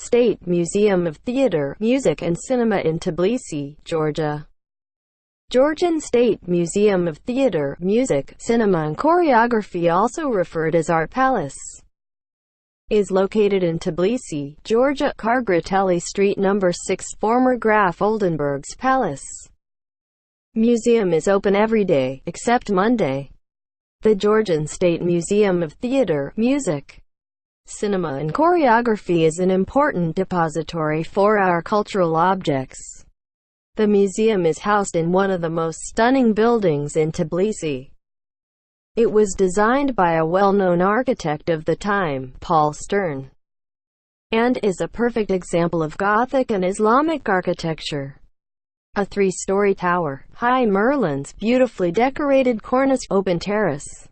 State Museum of Theatre, Music and Cinema in Tbilisi, Georgia. Georgian State Museum of Theatre, Music, Cinema and Choreography, also referred as Art Palace, is located in Tbilisi, Georgia. Kargareteli Street No. 6, former Graf Oldenburg's palace. Museum is open every day, except Monday. The Georgian State Museum of Theatre, Music, Cinema and Choreography is an important depository for our cultural objects. The museum is housed in one of the most stunning buildings in Tbilisi. It was designed by a well-known architect of the time, Paul Stern, and is a perfect example of Gothic and Islamic architecture. A three-story tower, high merlons, beautifully decorated cornice, open terrace,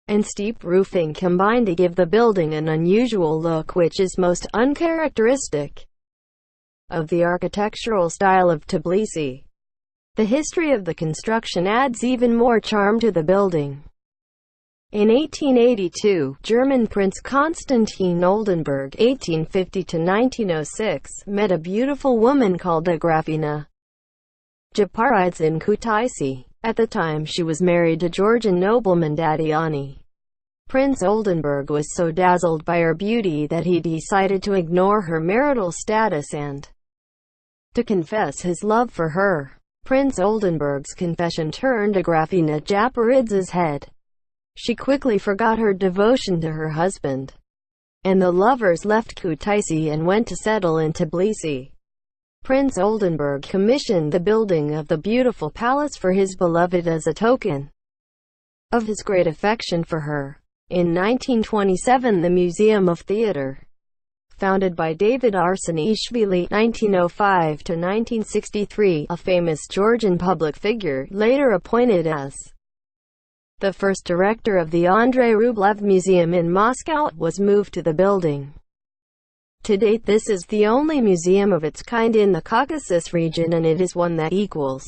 and steep roofing combine to give the building an unusual look which is most uncharacteristic of the architectural style of Tbilisi. The history of the construction adds even more charm to the building. In 1882, German Prince Constantine Oldenburg (1850–1906) met a beautiful woman called Agrafena Japarides in Kutaisi. At the time she was married to Georgian nobleman Dadiani. Prince Oldenburg was so dazzled by her beauty that he decided to ignore her marital status and to confess his love for her. Prince Oldenburg's confession turned Agrafena Japarides' head. She quickly forgot her devotion to her husband, and the lovers left Kutaisi and went to settle in Tbilisi. Prince Oldenburg commissioned the building of the beautiful palace for his beloved as a token of his great affection for her. In 1927, the Museum of Theatre, founded by David Arsenishvili (1905–1963), a famous Georgian public figure, later appointed as the first director of the Andrei Rublev Museum in Moscow, was moved to the building. To date, this is the only museum of its kind in the Caucasus region, and it is one that equals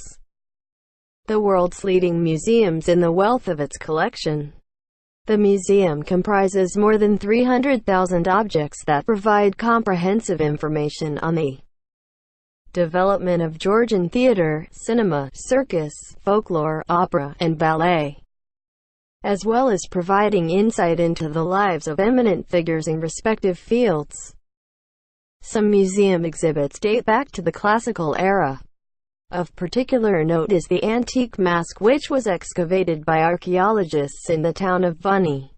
the world's leading museums in the wealth of its collection. The museum comprises more than 300,000 objects that provide comprehensive information on the development of Georgian theatre, cinema, circus, folklore, opera, and ballet, as well as providing insight into the lives of eminent figures in respective fields. Some museum exhibits date back to the classical era. Of particular note is the antique mask, which was excavated by archaeologists in the town of Vani.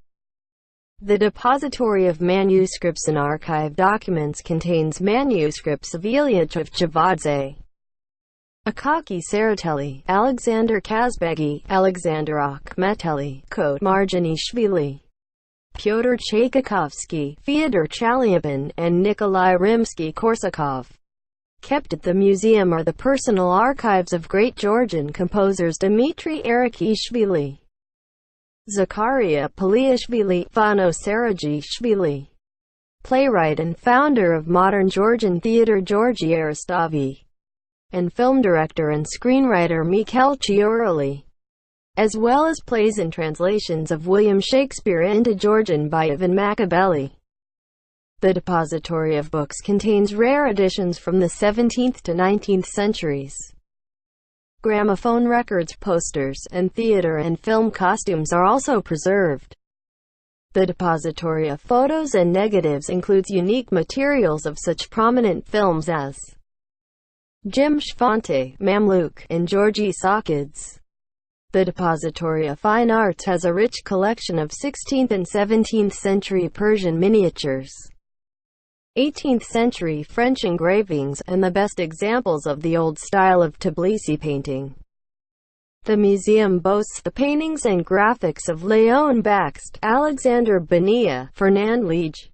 The Depository of Manuscripts and Archive Documents contains manuscripts of Ilyich of Chavadze, Akaki Tsereteli, Alexander Kazbegi, Alexander Akhmeteli, Kot Marjanishvili, Pyotr Tchaikovsky, Fyodor Chalyabin, and Nikolai Rimsky-Korsakov. Kept at the museum are the personal archives of great Georgian composers Dmitry Erikishvili, Zakaria Poliashvili, Vano Sarajishvili, playwright and founder of modern Georgian theatre Georgi Aristavi, and film director and screenwriter Mikhail Chioroli, as well as plays and translations of William Shakespeare into Georgian by Ivan Makabeli. The Depository of Books contains rare editions from the 17th to 19th centuries. Gramophone records, posters, and theater and film costumes are also preserved. The Depository of Photos and Negatives includes unique materials of such prominent films as Jim Shfonte, Mamluk, and Georgi Sakids. The Depository of Fine Arts has a rich collection of 16th and 17th century Persian miniatures, 18th century French engravings, and the best examples of the old style of Tbilisi painting. The museum boasts the paintings and graphics of Leon Bakst, Alexander Benia, Fernand Lige,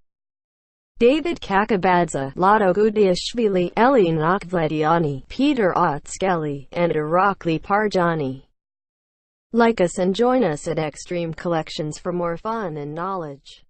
David Kakabadze, Lado Gudiashvili, Eli Nakvlediani, Peter Otskeli, and Irakli Parjani. Like us and join us at Extreme Collections for more fun and knowledge.